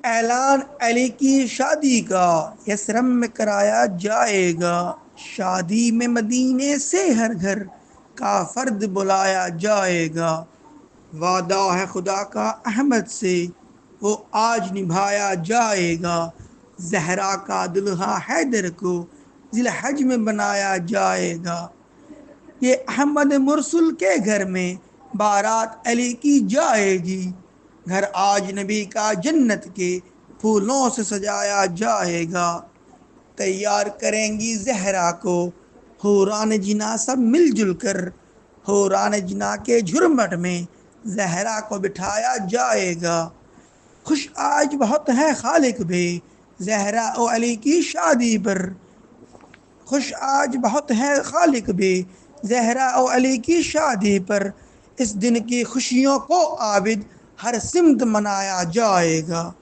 اعلان علی کی شادی کا یثرب میں کرایا جائے گا۔ شادی میں مدینے سے ہر گھر کا فرد بلایا جائے گا۔ وعدہ ہے خدا کا احمد سے وہ آج نبھایا جائے گا۔ زہرا کا دلہا حیدر کو ذی الحج میں بنایا جائے گا۔ یہ احمد مرسل کے گھر میں بارات علی کی جائے گی۔ گھر آج نبی کا جنت کے پھولوں سے سجایا جائے گا۔ تیار کریں گی زہرا کو حوران جنا سب مل جل کر۔ حوران جنا کے جھرمٹ میں زہرا کو بٹھایا جائے گا۔ خوش آج بہت ہے خالق بھی زہرا و علی کی شادی پر۔ خوش آج بہت ہے خالق بھی زہرا و علی کی شادی پر۔ اس دن کی خوشیوں کو عابد ہر سمت منایا جائے گا۔